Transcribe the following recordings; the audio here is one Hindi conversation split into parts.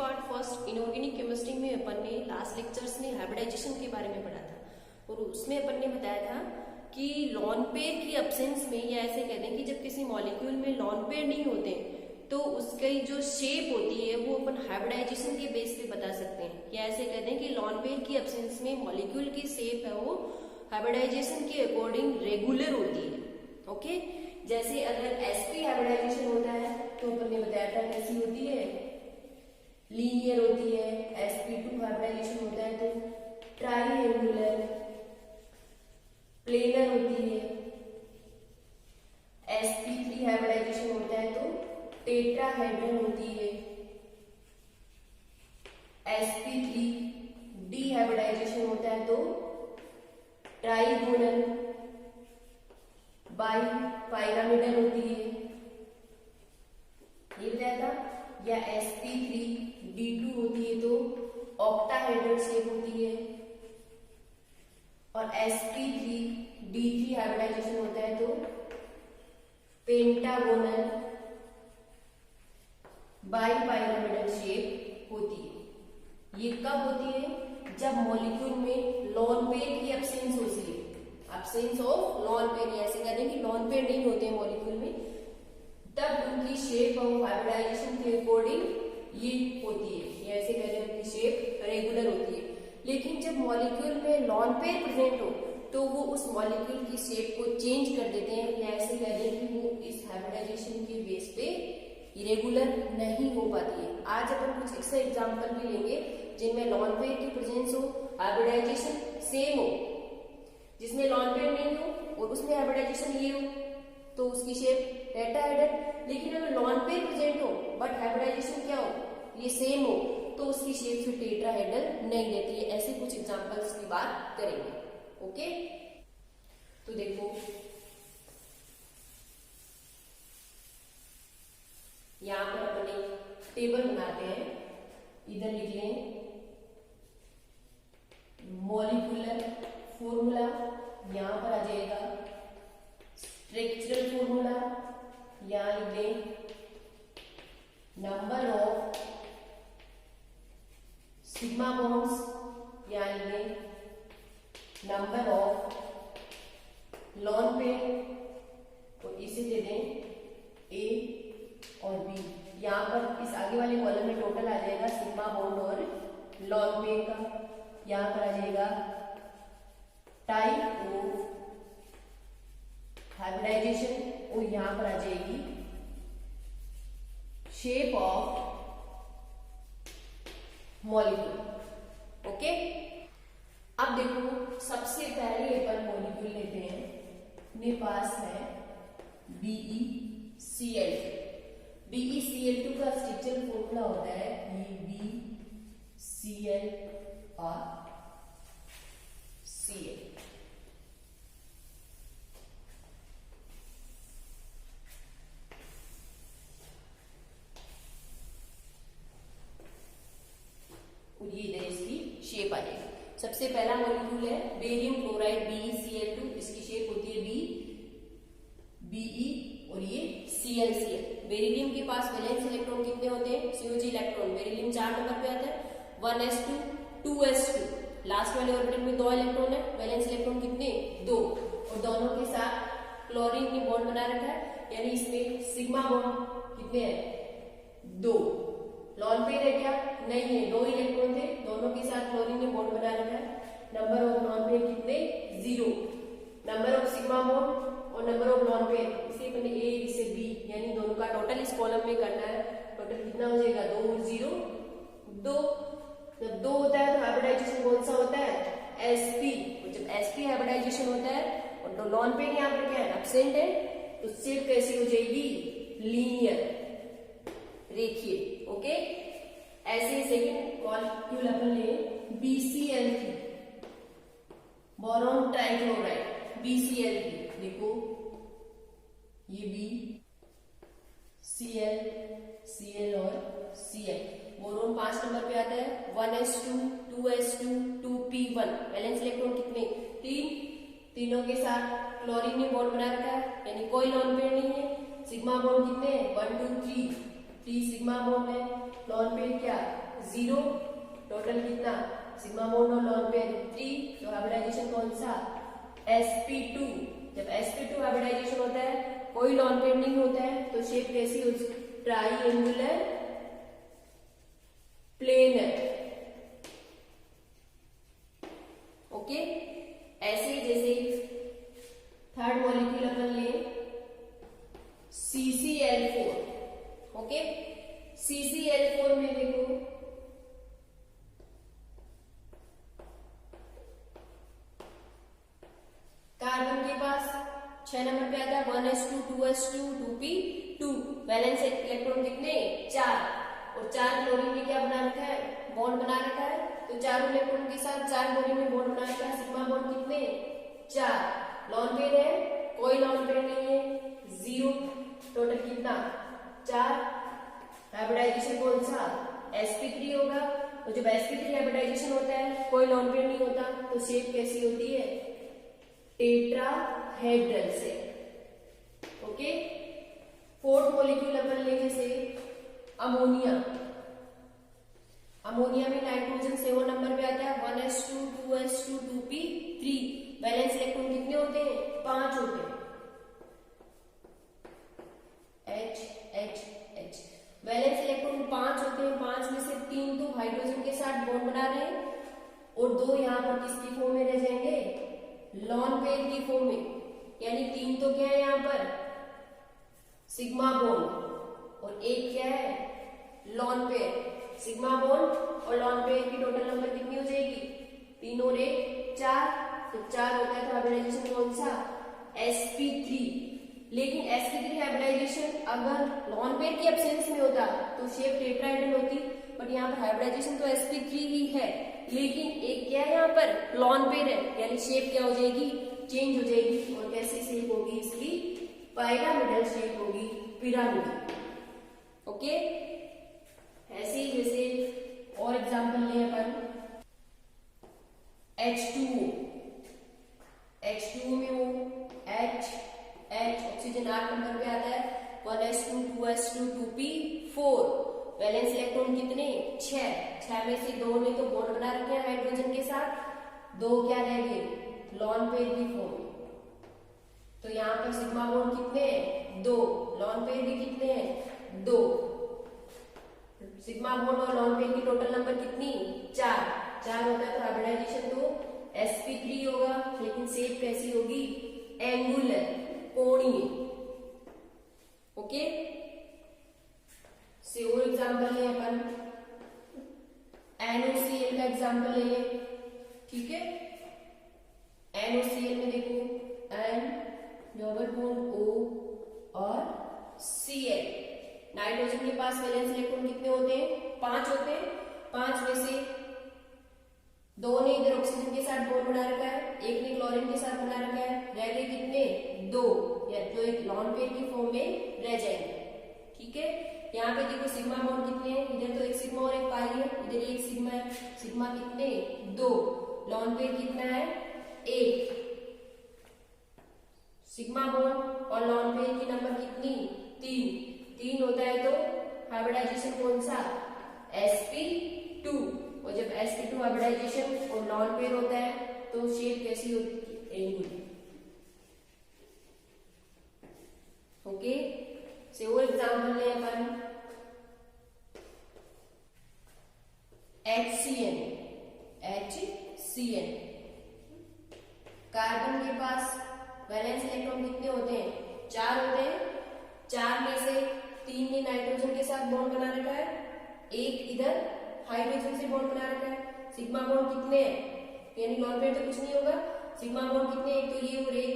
पार्ट फर्स्ट इनऑर्गेनिक केमिस्ट्री में अपन ने लास्ट लेक्चर्स में हाइब्रिडाइजेशन के बारे में पढ़ा था और उसमें अपन ने बताया था कि लॉन पेयर की एब्सेंस में, या ऐसे कहते हैं कि जब किसी मॉलिक्यूल में लॉन पेयर नहीं होते तो उसकी जो शेप होती है वो अपन हाइब्रिडाइजेशन के बेस पे बता सकते हैं। या ऐसे कहते हैं कि लॉन पेयर की एब्सेंस में मॉलिक्यूल की शेप है वो हाइब्रिडाइजेशन के अकॉर्डिंग रेगुलर होती है। ओके, जैसे अगर sp हाइब्रिडाइजेशन होता है तो अपन ने बताया था कैसी होती है, लीनियर होती है। sp2 हाइब्रिडाइजेशन होता है तो ट्राइएंगुलर प्लेनर होती है। sp3 हाइब्रिडाइजेशन होता है तो टेट्राहेड्रल होती है। sp3d हाइब्रिडाइजेशन होता है तो ट्राइगोनल बाई पिरामिडल होती है, ये बताया था। या sp3d2 होती है तो ऑक्टाहेड्रल शेप होती है। और sp3d3 हाइब्रिडाइजेशन होता है तो पेंटागोनल बाई पिरामिडल शेप होती है। ये कब होती है? जब मॉलिक्यूल में लॉन पेयर की एब्सेंस होती है, एब्सेंस ऑफ लॉन पेयर। ऐसे कहते हैं कि लॉन पेयर नहीं होते हैं मॉलिक्यूल में, तब उनकी शेप ऑफ हाइब्रिडाइजेशन के अकॉर्डिंग ये होती है। ये ऐसे कहते हैं उनकी शेप रेगुलर होती है। लेकिन जब मॉलिक्यूल में लॉन पेयर प्रेजेंट हो तो वो उस मॉलिक्यूल की शेप को चेंज कर देते हैं, या ऐसे कहते हैं कि वो इस हाइब्रिडाइजेशन के बेस पे इरेगुलर नहीं हो पाती है। आज अपन कुछ ऐसे एग्जांपल भी लेंगे जिनमें लॉन पेयर की प्रेजेंस हो, हाइब्रिडाइजेशन सेम हो। जिसमें लॉन पेयर नहीं हो और उसमें हाइब्रिडाइजेशन ये हो तो उसकी शेप टेट्राहेड्रल। लेकिन अगर लॉन पेयर प्रेजेंट हो बट हाइब्रिडाइजेशन क्या हो, ये सेम हो, तो उसकी शेप फिर टेट्राहेड्रल नहीं लेती है। ऐसे कुछ एग्जांपल्स की बात करेंगे। ओके, तो देखो यहां पर अपन एक टेबल बनाते हैं। इधर लिख लें मॉलिक्यूलर फॉर्मूला, यहां पर आ जाएगा स्ट्रक्चरल फॉर्मूला, यहां लिख लें नंबर ऑफ सिग्मा बॉन्ड्स, यहां लिख लें नंबर ऑफ लॉन पेयर और इसे दे दें ए और बी। यहां पर इस आगे वाले कॉलम में टोटल आ जाएगा सिग्मा बॉन्ड और लॉन पेयर का। यहां पर आ जाएगा टाइप ऑफ हाइब्रिडाइजेशन और यहां पर आ जाएगी शेप ऑफ मॉलिक्यूल। ओके, अब देखो सबसे पहले अपन मॉलिक्यूल लेते हैं। अपने पास है BeCl2। BeCl2 का स्ट्रक्चरल फॉर्मूला होता है BeCl और Cl। और ये इधर इसकी शेप आ जाएगी। सबसे पहला मॉलिक्यूल है बेरियम क्लोराइड BeCl2। इसकी शेप होती है Be और ये Cl। बेरिलियम के पास वैलेंस इलेक्ट्रॉन कितने होते हैं? COG electron. बेरिलियम 4 नंबर पे आता है, 1s2 2s2। लास्ट वाले ऑर्बिटल में 2 इलेक्ट्रॉन है, वैलेंस इलेक्ट्रॉन कितने? 2। और दोनों के साथ क्लोरीन ने बॉन्ड बना रखा है, यानी इसमें सिग्मा बॉन्ड कितने हैं? 2। लॉन पेयर है क्या? नहीं है, 2 इलेक्ट्रॉन थे, दोनों के साथ क्लोरीन ने बॉन्ड बना रखा है। नंबर ऑफ लॉन पेयर कितने? 0। नंबर ऑफ सिग्मा बॉन्ड और नंबर ऑफ लॉन पेयर, इसे अपने ए इसे बी, यानी दोनों का टोटल इस कॉलम में करना है। टोटल कितना हो जाएगा? 2 और 0 2। जब 2 होता है तो हाइब्रिडाइजेशन कौन सा होता है? sp। जब sp हाइब्रिडाइजेशन होता है और तो लॉन पेयर यहाँ पर क्या है? एब्सेंट है, तो शेप कैसी हो जाएगी? लीनियर, रेखीय। ओके, ऐसे सेकंड मॉलिक्यूल अपन ले BeCl3, बोरॉन ट्राइक्लोराइड BeCl3। देखो ये BeCl, Cl और Cl। बोरोन 5 नंबर पे आता है, 1s2 2s2 2p1। Valence electron कितने? 3। तीनों के साथ क्लोरीन ने बॉन्ड बना रखा है, यानी कोई लॉन पेयर नहीं है। सिग्मा बॉन्ड कितने? 1 2 3 सिग्मा बॉन्ड है। लॉन पेयर क्या? 0, टोटल कितना सिग्मा बॉन्ड और लॉन पेयर 3, तो हाइब्रिडाइजेशन कौन सा sp2। जब sp2 हाइब्रिडाइजेशन होता है कोई लॉन पेयर नहीं होता है तो शेप कैसी हो, ट्राइएंगुलर प्लेनर। ओके, ऐसे जैसे थर्ड मॉलिक्यूल अपन ले CCl4। ओके, CCl4 में देखो कार्बन के पास 6 नंबर पे आता है 1s2 2s2 2p2, valence electron कितने 4, और 4 क्लोरीन में क्या बना रखा है, बॉन्ड बना रखा है, तो चारों इलेक्ट्रॉन के साथ 4 क्लोरीन में बॉन्ड बना रखा है, सिग्मा बॉन्ड कितने 4, लॉन पेयर है कोई लॉन पेयर नहीं है 0, टोटल कितना 4, हाइब्रिडाइजेशन कौन सा sp3 होगा, और जब sp3 हाइब्रिडाइजेशन होता है कोई लॉन पेयर नहीं होता तो शेप कैसी होती है, टेट्राहेड्रल से। ओके, फोर्थ मॉलिक्यूल अपन ले जैसे अमोनिया। अमोनिया में नाइट्रोजन 7 नंबर पे आता है 1s2 2s2 2p3, valence electron कितने होते हैं 5 होते हैं, H H H, valence electron 5 होते हैं, 5 में से 3 तो हाइड्रोजन के साथ बॉन्ड बना रहे हैं और 2 यहाँ पर किसकी फॉर्म में रह जाएंगे, लॉन पेयर की फॉर्म में, यानी 3 तो क्या है यहाँ पर सिग्मा बॉन्ड और एक क्या है लॉन पेयर, सिग्मा बॉन्ड और लॉन पेयर की टोटल नंबर कितनी हो जाएगी, 3 और 1 4, तो 4 होता है तो हाइब्रिडाइजेशन कौन सा sp3। लेकिन sp3 हाइब्रिडाइजेशन अगर लॉन पेयर की एब्सेंस में होता तो शेप टेट्राहेड्रल होती, बट यहाँ पर हाइब्रिडाइजेशन तो sp3 ही है, लेकिन एक क्या है यहाँ पर लॉन पेयर है, यानी शेप क्या हो जाएगी चेंज हो जाएगी, और कैसी शेप होगी इसकी पिरामिडल शेप होगी, पिरामिड। ओके, ऐसे ही जैसे और एग्जांपल लें अपन H2O। H2O में वो H ऑक्सीजन 8 नंबर पे आता है 1s2 2s2 2p4, valence electron कितने 6 में से 2 ने तो बॉन्ड बना रखे हैं हाइड्रोजन के साथ, 2 क्या रह गए लॉन पेयर की फॉर्म, तो यहाँ पर सिग्मा बॉन्ड कितने हैं 2, लॉन पेयर भी कितने हैं 2, सिग्मा बॉन्ड और लॉन पेयर की टोटल नंबर कितनी 4 होता है तो हाइब्रिडाइजेशन तो sp3 होगा, लेकिन शेप कैसी होगी एंगुलर कोणीय। ओके, से और एग्जांपल ले अपन NaCl का एग्जांपल ले लें, ठीक है, NaCl में देखो N डबल बॉन्ड O और Cl, नाइट्रोजन के पास वैलेंस इलेक्ट्रॉन कितने होते हैं 5 होते हैं, 5 में से 2 ने इधर ऑक्सीजन के साथ बॉन्ड बना रखा है, 1 ने क्लोरीन के साथ बना रखा है, रह गए कितने 2, या जो एक लॉन पेयर की फॉर्म में रह जाएंगे। ठीक है, यहाँ पे देखो सिग्मा बॉन्ड कितने हैं, इधर तो एक सिग्मा और एक पाई है, इधर एक सिग्मा है, सिग्मा कितने 2, लॉन पेयर कितना है 1, सिग्मा बॉन्ड और लॉन पेयर की नंबर कितनी 3 होता है तो हाइब्रिडाइजेशन कौन सा sp2, और जब sp2 हाइब्रिडाइजेशन और लॉन पेयर होता है तो शेप कैसी होती है एंगुलर। ओके, से और एग्जांपल ले अपन HCN, कार्बन के पास वैलेंस इलेक्ट्रॉन कितने होते हैं 4 होते हैं, 4 में से 3 ने नाइट्रोजन के साथ बॉन्ड बना रखा है, 1 इधर हाइड्रोजन से बॉन्ड बना रखा है, सिग्मा बॉन्ड कितने हैं, यानी लॉन पेयर तो कुछ नहीं होगा, सिग्मा बॉन्ड कितने, एक तो ये और एक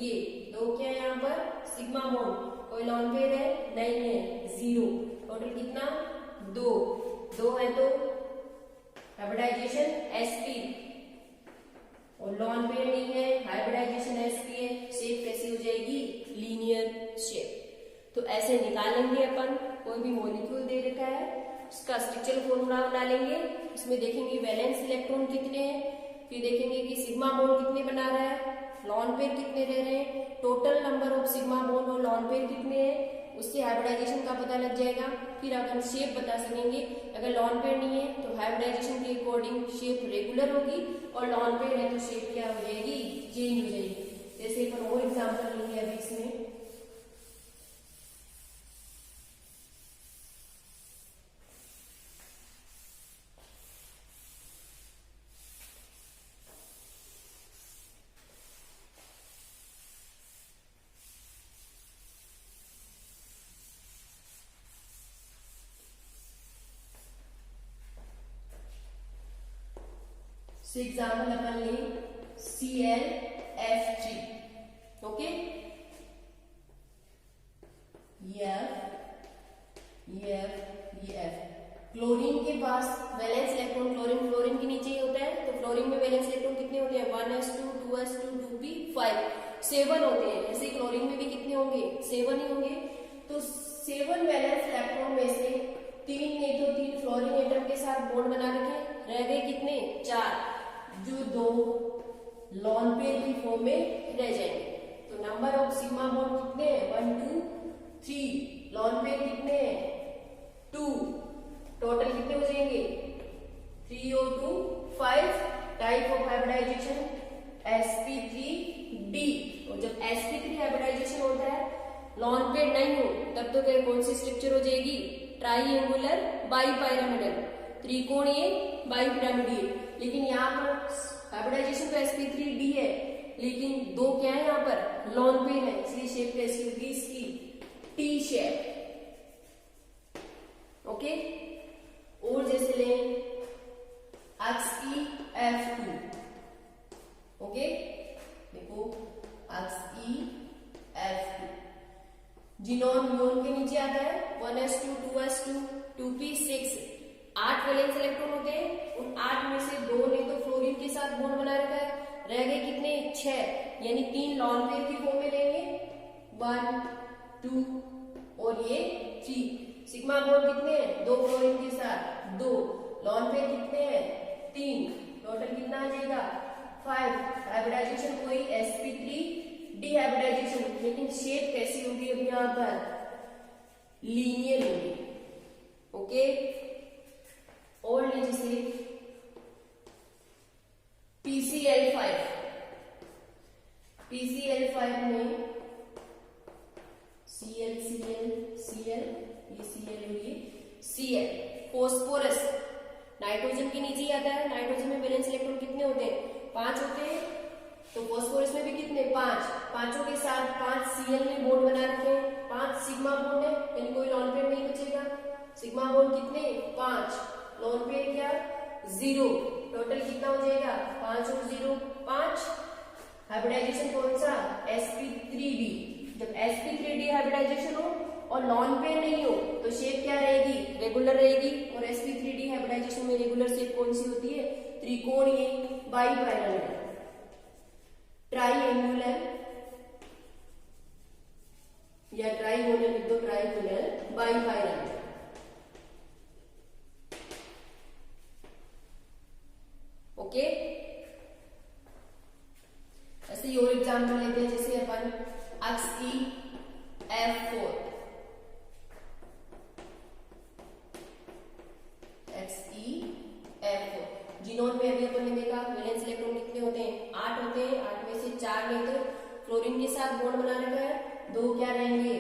ये, 2 क्या है यहाँ पर सिग्मा बॉन्ड, कोई लॉन पेयर है नहीं है 0, टोटल कितना 2 है तो हाइब्रिडाइजेशन sp, और लॉन पेयर नहीं है हाइब्रिडाइजेशन sp है, शेप कैसी हो जाएगी लीनियर शेप। तो ऐसे निकालेंगे अपन, कोई भी मॉलिक्यूल दे रखा है उसका स्ट्रक्चरल फॉर्मूला बना लेंगे, इसमें देखेंगे वैलेंस इलेक्ट्रॉन कितने हैं, फिर देखेंगे कि सिग्मा बॉन्ड कितने बना रहा है, लॉन पेयर कितने रह रहे हैं, total number of sigma bond और लॉन पेयर कितने हैं, उससे हाइब्रिडाइजेशन का पता लग जाएगा। फिर अपन शेप बता सकेंगे। अगर लॉन पेयर नहीं है तो हाइब्रिडाइजेशन के अकॉर्डिंग शेप रेगुलर होगी, और लॉन पेयर है तो शेप क्या हो जाएगी, चेंज हो जाएगी। जैसे अपन और एग्जाम्पल लेंगे अभी इसमें। एग्जाम्पल अपन ले ClF3, ओके, F क्लोरीन के पास वैलेंस इलेक्ट्रॉन, फ्लोरीन के नीचे ही होता है, तो फ्लोरीन में वैलेंस इलेक्ट्रॉन कितने होते हैं, 1s2 2s2 2p 5 7 होते हैं। ऐसे क्लोरीन में भी कितने होंगे, 7 ही होंगे। तो 7 वैलेंस इलेक्ट्रॉन में से 3 ने तो 3 फ्लोरीन एटम के साथ बॉन्ड बना रखे, रह गए कितने, 4, जो 2 लॉन पेयर की फॉर्म में रह जाएंगे। तो नंबर ऑफ सिग्मा बॉन्ड कितने हैं, 1 2 3, लॉन पेयर कितने हैं, 2, टोटल कितने हो जाएंगे, 3 और 2 5। टाइप ऑफ हाइब्रिडाइजेशन sp3d, और जब sp3 हाइब्रिडाइजेशन होता है लॉन पेयर नहीं हो तब तो क्या, कौन सी स्ट्रक्चर हो जाएगी, ट्राइएंगुलर बाइपिरामिडल, त्रिकोणीय बाइपिरामिडीय। लेकिन यहाँ पर हाइब्रिडाइजेशन तो sp3d है, लेकिन 2 क्या है, यहाँ पर लॉन पेयर है, इसलिए शेप कैसी होगी इसकी, टी शेप, ओके। और जैसे लें XeF2, ओके, देखो XeF2 जिनोन म्यून के नीचे आता है, 1s2 2s2 2p6, 8 valence electron होते हैं। उन 8 में से 2 ने तो फ्लोरीन के साथ बॉन्ड बना रखा है, रह गए कितने, 6, यानी 3 लॉन पेयर की फॉर्म में लेंगे, 1 2 और ये 3। सिग्मा बॉन्ड कितने हैं, 2 फ्लोरीन के साथ 2, लॉन पेयर कितने हैं, 3, टोटल कितना आ जाएगा, 5। हाइब्रिडाइजेशन कोई sp3d हाइब्रिडाइजेशन, लेकिन शेप कैसी होगी, अब यहाँ पर लीनियर होगी, ओके। और ले जैसे PCl5 में Cl ये Cl और ये Cl, फॉस्फोरस नाइट्रोजन के नीचे ही आता है। नाइट्रोजन में वैलेंस इलेक्ट्रॉन कितने होते हैं, 5 होते हैं, तो फॉस्फोरस में भी कितने, 5, पांचों के साथ 5 Cl में बॉन्ड बना रखे हैं, 5 सिग्मा बॉन्ड है, यानी कोई लॉन पेयर नहीं बचेगा। सिग्मा बॉन्ड कितने, 5, लॉन पेयर क्या, 0, टोटल कितना हो जाएगा, 5 और 0 5। हाइब्रिडाइजेशन कौन सा, sp3d। जब sp3d हाइब्रिडाइजेशन हो और लॉन पेयर नहीं हो तो शेप क्या रहेगी, रेगुलर रहेगी। और sp3d हाइब्रिडाइजेशन में रेगुलर शेप कौन सी होती है, त्रिकोणीय बाइपिरामिडल, ट्राइएंगुलर या ट्राइगोनल लिख दो, ट्राइगोनल बाइपिरामिडल, ओके। ऐसे ही और एग्जाम्पल लेते हैं, जैसे अपन XeF4, जिनोन में अभी अपन ने देखा वैलेंस इलेक्ट्रॉन कितने होते हैं, 8 होते हैं, 8 में से 4 ने तो फ्लोरीन के साथ बॉन्ड बना रखा है, 2 क्या रहेंगे,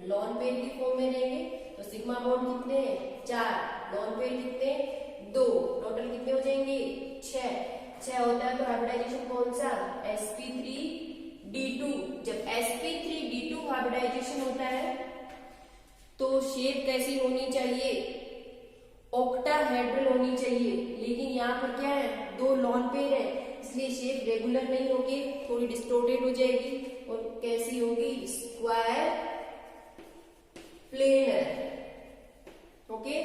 लॉन पेयर की फॉर्म में रहेंगे। तो सिग्मा बॉन्ड कितने हैं, 4, लॉन पेयर कितने, 2, टोटल कितने हो जाएंगे, 6 होता है। तो हाइब्रिडाइजेशन कौन सा, sp3d2। जब sp3d2 हाइब्रिडाइजेशन होता है तो शेप कैसी होनी चाहिए, ऑक्टाहेड्रल होनी चाहिए, लेकिन यहाँ पर क्या है, 2 लॉन पेयर है, इसलिए शेप रेगुलर नहीं होगी, थोड़ी डिस्टोर्टेड हो जाएगी। और कैसी होगी, स्क्वायर प्लेनर, ओके।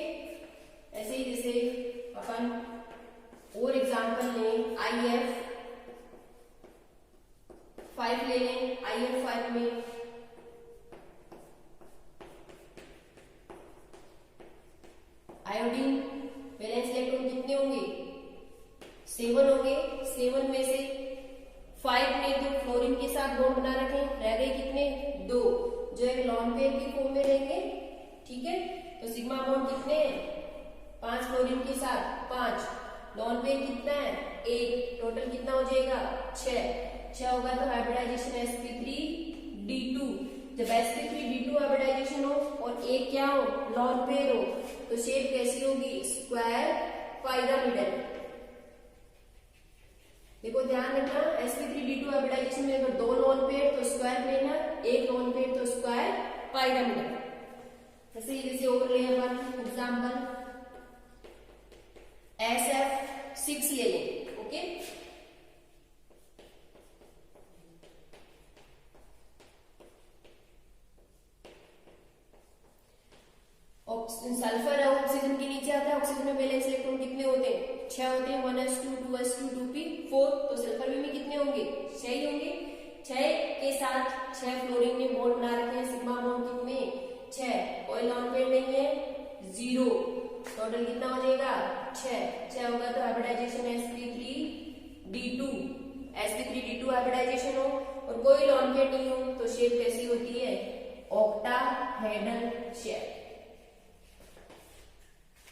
ऐसे ही जैसे अपन और एग्जाम्पल लें, IF5 ले लें। IF5 में आयोडीन वैलेंस इलेक्ट्रॉन कितने होंगे, 7 होंगे। 7 में से 5 ने तो फ्लोरीन के साथ बॉन्ड बना रखे, रह गए कितने, 2, जो एक लॉन पेयर की फॉर्म में रहेंगे, ठीक है। तो सिग्मा बॉन्ड कितने हैं, 5 फ्लोरीन के साथ 5, लॉन पेयर कितना है 1, टोटल कितना हो जाएगा 6 होगा। तो हाइब्रिडाइजेशन sp3d2, जब sp3d2 हाइब्रिडाइजेशन हो और एक क्या हो लॉन पेयर हो तो शेप कैसी होगी, स्क्वायर पाइरामिडल। देखो ध्यान रखना, sp3d2 हाइब्रिडाइजेशन में अगर 2 लॉन पेयर तो स्क्वायर प्लेनर, 1 लॉन पेयर तो स्क्वायर पाइरामिडल। जैसे और ले एग्जाम्पल SF6 ले लें, ओके। सल्फर है ऑक्सीजन के नीचे आता है, ऑक्सीजन में वैलेंस इलेक्ट्रॉन कितने होते हैं 6 होते हैं, 1s2 2s2 2p4, तो सल्फर में कितने होंगे 6 ही होंगे। 6 के साथ 6 फ्लोरीन ने बॉन्ड बना रखे हैं, सिग्मा बॉन्ड कितने 6, कोई लॉन पेयर नहीं है 0, टोटल कितना हो जाएगा 6 होगा। तो हाइब्रिडाइजेशन sp3d2 हाइब्रिडाइजेशन हो और कोई लॉन पेयर नहीं हो तो शेप कैसी होती है, ऑक्टाहेड्रल शेप।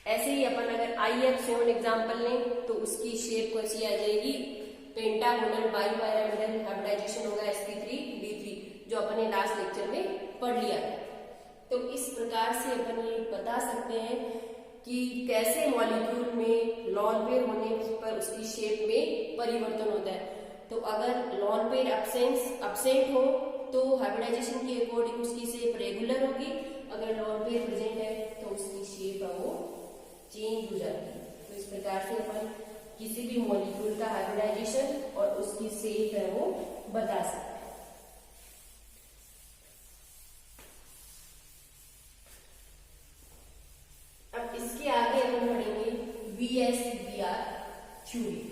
ऐसे ही अपन अगर IF7 एग्जाम्पल लें तो उसकी शेप कैसी आ जाएगी, पेंटागोनल बाइपैरामिडल हाइब्रिडाइजेशन होगा sp3d3, जो अपन ने लास्ट लेक्चर में पढ़ लिया था। तो इस प्रकार से अपन ये बता सकते हैं कि कैसे मॉलिक्यूल में लॉन पेयर होने पर उसकी शेप में परिवर्तन होता है। तो अगर लॉन पेयर absent हो तो हाइब्रिडाइजेशन के अकॉर्डिंग उसकी शेप रेगुलर होगी, अगर लॉन पेयर प्रेजेंट है तो उसकी शेप है वो चेंज हो जाती है। तो इस प्रकार से अपन किसी भी मॉलिक्यूल का हाइब्रिडाइजेशन और उसकी शेप है वो बता सकते हैं। अब इसके आगे अपन पढ़ेंगे VSBR थ्योरी।